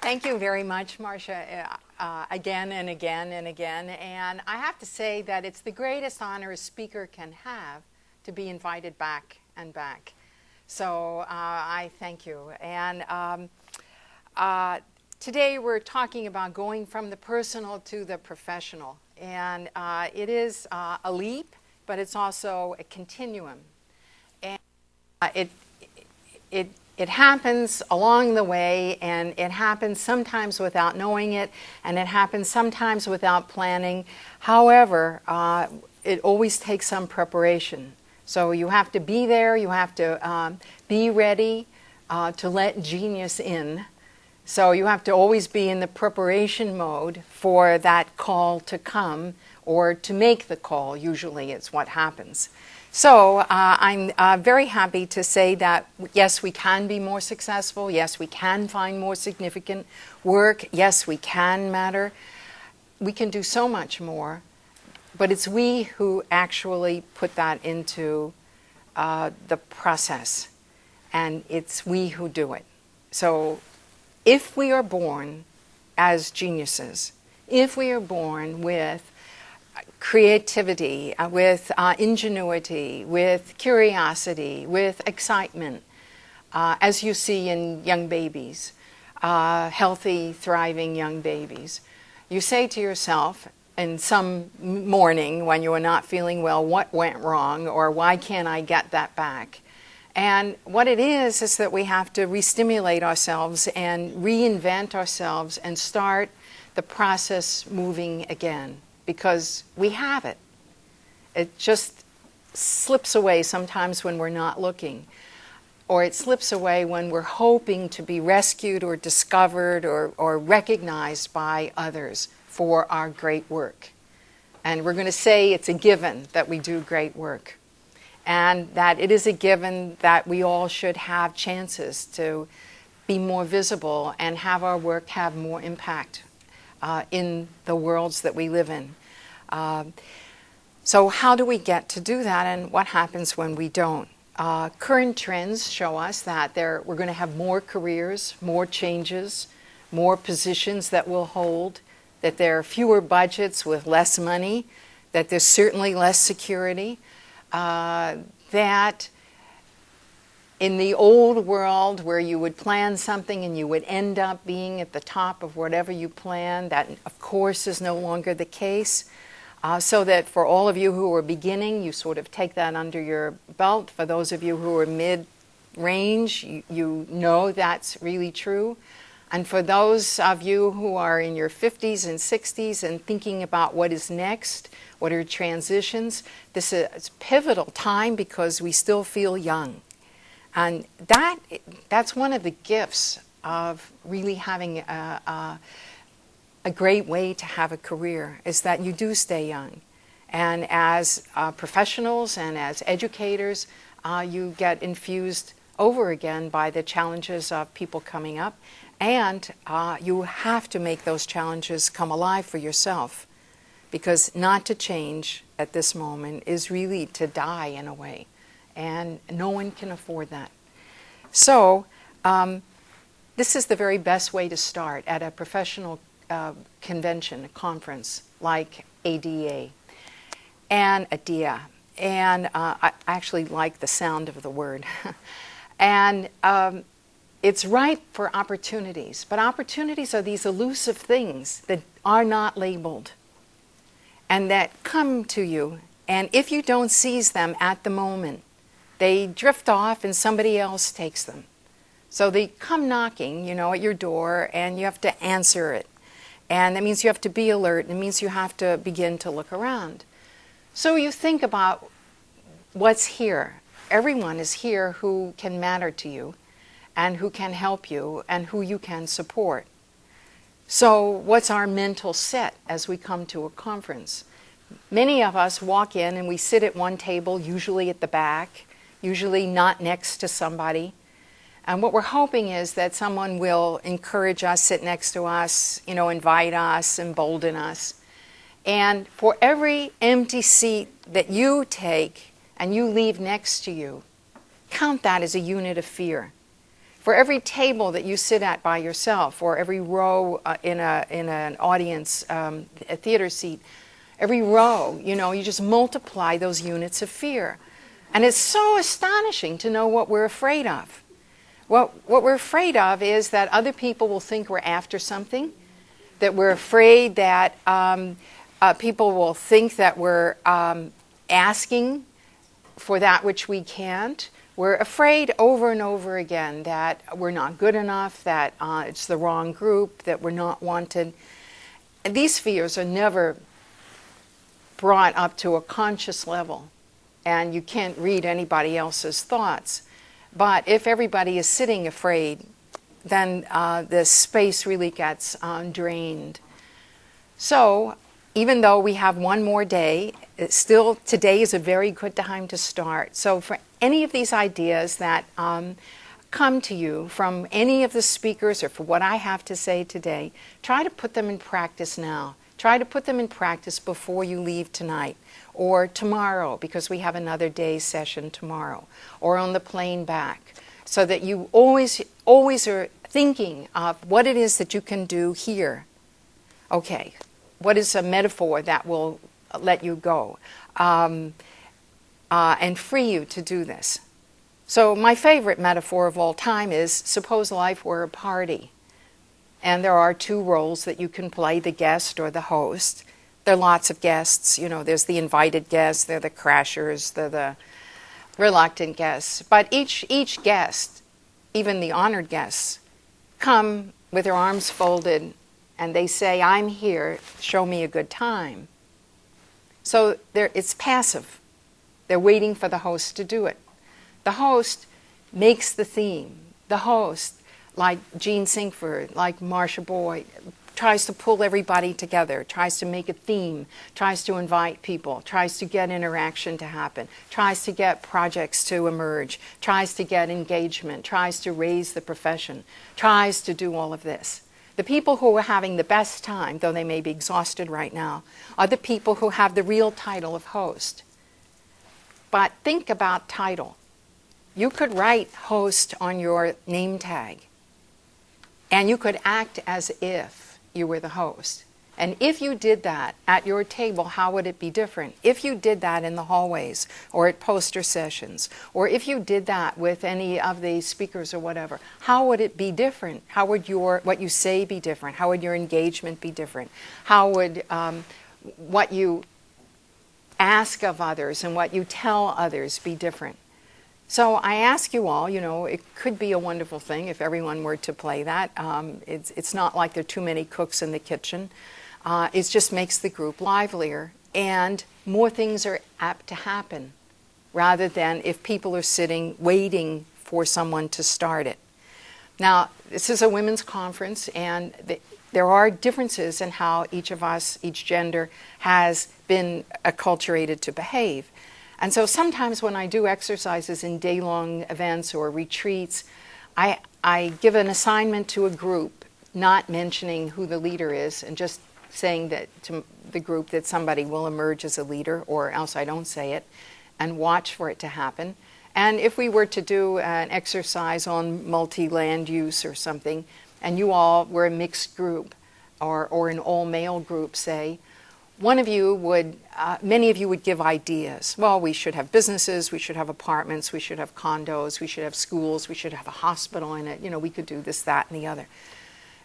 Thank you very much, Marcia, again and again and again. And I have to say that it's the greatest honor a speaker can have to be invited back and back. So I thank you. And today we're talking about going from the personal to the professional. And it is a leap, but it's also a continuum. And it happens along the way, and it happens sometimes without knowing it, and it happens sometimes without planning. However, it always takes some preparation. So you have to be there, you have to be ready to let genius in. So you have to always be in the preparation mode for that call to come, or to make the call. Usually it's what happens. So I'm very happy to say that, yes, we can be more successful. Yes, we can find more significant work. Yes, we can matter. We can do so much more. But it's we who actually put that into the process. And it's we who do it. So if we are born as geniuses, if we are born with creativity, with ingenuity, with curiosity, with excitement, as you see in young babies, healthy, thriving young babies. You say to yourself in some morning when you are not feeling well, what went wrong, or why can't I get that back? And what it is that we have to re-stimulate ourselves and reinvent ourselves and start the process moving again. Because we have it. It just slips away sometimes when we're not looking. Or it slips away when we're hoping to be rescued or discovered or recognized by others for our great work. And we're going to say it's a given that we do great work. And that it is a given that we all should have chances to be more visible and have our work have more impact in the worlds that we live in. So how do we get to do that, and what happens when we don't? Current trends show us that we're going to have more careers, more changes, more positions that we'll hold, that there are fewer budgets with less money, that there's certainly less security, that in the old world where you would plan something and you would end up being at the top of whatever you planned, that of course is no longer the case. So that for all of you who are beginning, you sort of take that under your belt. For those of you who are mid-range, you know that's really true. And for those of you who are in your 50s and 60s and thinking about what is next, what are transitions, this is a pivotal time because we still feel young. And that's one of the gifts of really having a great way to have a career, is that you do stay young. And as professionals and as educators, you get infused over again by the challenges of people coming up. And you have to make those challenges come alive for yourself. Because not to change at this moment is really to die in a way. And no one can afford that. So this is the very best way to start at a professional convention, a conference like ADEA and ADEA. And I actually like the sound of the word. And it's ripe for opportunities. But opportunities are these elusive things that are not labeled and that come to you. And if you don't seize them at the moment, they drift off and somebody else takes them. So they come knocking, at your door, and you have to answer it. And that means you have to be alert. It means you have to begin to look around. So you think about what's here. Everyone is here who can matter to you and who can help you and who you can support. So what's our mental set as we come to a conference? Many of us walk in and we sit at one table, usually at the back, usually not next to somebody. And what we're hoping is that someone will encourage us, sit next to us, invite us, embolden us. And for every empty seat that you take and you leave next to you, count that as a unit of fear. For every table that you sit at by yourself, or every row in an audience, a theater seat, every row, you just multiply those units of fear. And it's so astonishing to know what we're afraid of. What we're afraid of is that other people will think we're after something, that we're afraid that people will think that we're asking for that which we can't. We're afraid over and over again that we're not good enough, that it's the wrong group, that we're not wanted. And these fears are never brought up to a conscious level, and you can't read anybody else's thoughts. But if everybody is sitting afraid, then the space really gets drained. So even though we have one more day, still today is a very good time to start. So for any of these ideas that come to you from any of the speakers or for what I have to say today, try to put them in practice now. Try to put them in practice before you leave tonight or tomorrow, because we have another day's session tomorrow, or on the plane back, so that you always are thinking of what it is that you can do here. Okay, what is a metaphor that will let you go and free you to do this? So my favorite metaphor of all time is, suppose life were a party, and there are two roles that you can play, the guest or the host. There are lots of guests. There's the invited guests, they're the crashers, they're the reluctant guests. But each guest, even the honored guests, come with their arms folded and they say, I'm here, show me a good time. So it's passive. They're waiting for the host to do it. The host makes the theme. The host, like Gene Sinkford, like Marsha Boyd, tries to pull everybody together, tries to make a theme, tries to invite people, tries to get interaction to happen, tries to get projects to emerge, tries to get engagement, tries to raise the profession, tries to do all of this. The people who are having the best time, though they may be exhausted right now, are the people who have the real title of host. But think about title. You could write host on your name tag, and you could act as if you were the host. And if you did that at your table, how would it be different? If you did that in the hallways or at poster sessions, or if you did that with any of the speakers or whatever, how would it be different? How would what you say be different? How would your engagement be different? How would what you ask of others and what you tell others be different? So I ask you all, it could be a wonderful thing if everyone were to play that. It's not like there are too many cooks in the kitchen. It just makes the group livelier, and more things are apt to happen, rather than if people are sitting waiting for someone to start it. Now, this is a women's conference, and there are differences in how each of us, each gender, has been acculturated to behave. And so sometimes when I do exercises in day-long events or retreats, I give an assignment to a group, not mentioning who the leader is, and just saying that to the group that somebody will emerge as a leader, or else I don't say it, and watch for it to happen. And if we were to do an exercise on multi-land use or something, and you all were a mixed group, or an all-male group, say, one of you would, many of you would give ideas. Well, we should have businesses, we should have apartments, we should have condos, we should have schools, we should have a hospital in it, we could do this, that, and the other.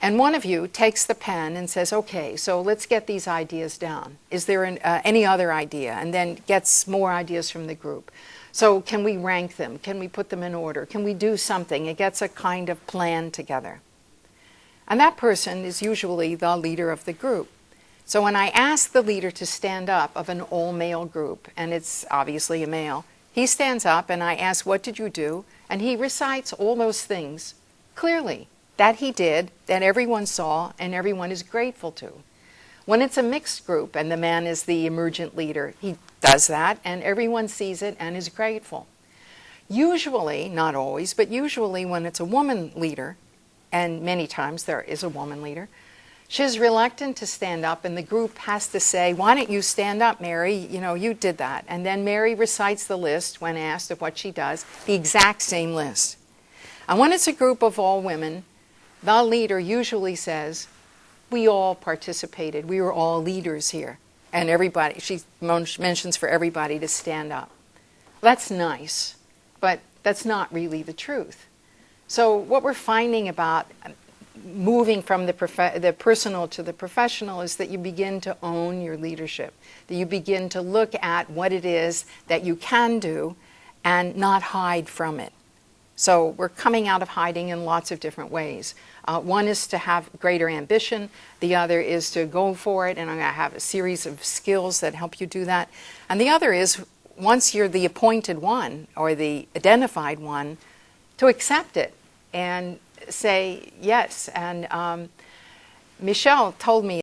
And one of you takes the pen and says, okay, so let's get these ideas down. Is there any other idea? And then gets more ideas from the group. So can we rank them? Can we put them in order? Can we do something? It gets a kind of plan together. And that person is usually the leader of the group. So when I ask the leader to stand up of an all-male group, and it's obviously a male, he stands up and I ask, what did you do? And he recites all those things clearly that he did, that everyone saw, and everyone is grateful to. When it's a mixed group and the man is the emergent leader, he does that and everyone sees it and is grateful. Usually, not always, but usually when it's a woman leader, and many times there is a woman leader, she's reluctant to stand up, and the group has to say, why don't you stand up, Mary? You did that. And then Mary recites the list when asked of what she does, the exact same list. And when it's a group of all women, the leader usually says, we all participated, we were all leaders here. And everybody, she mentions for everybody to stand up. That's nice, but that's not really the truth. So what we're finding about moving from the personal to the professional is that you begin to own your leadership, that you begin to look at what it is that you can do and not hide from it. So we're coming out of hiding in lots of different ways. One is to have greater ambition. The other is to go for it, and I'm going to have a series of skills that help you do that. And the other is, once you're the appointed one or the identified one, to accept it and say yes. And Michelle told me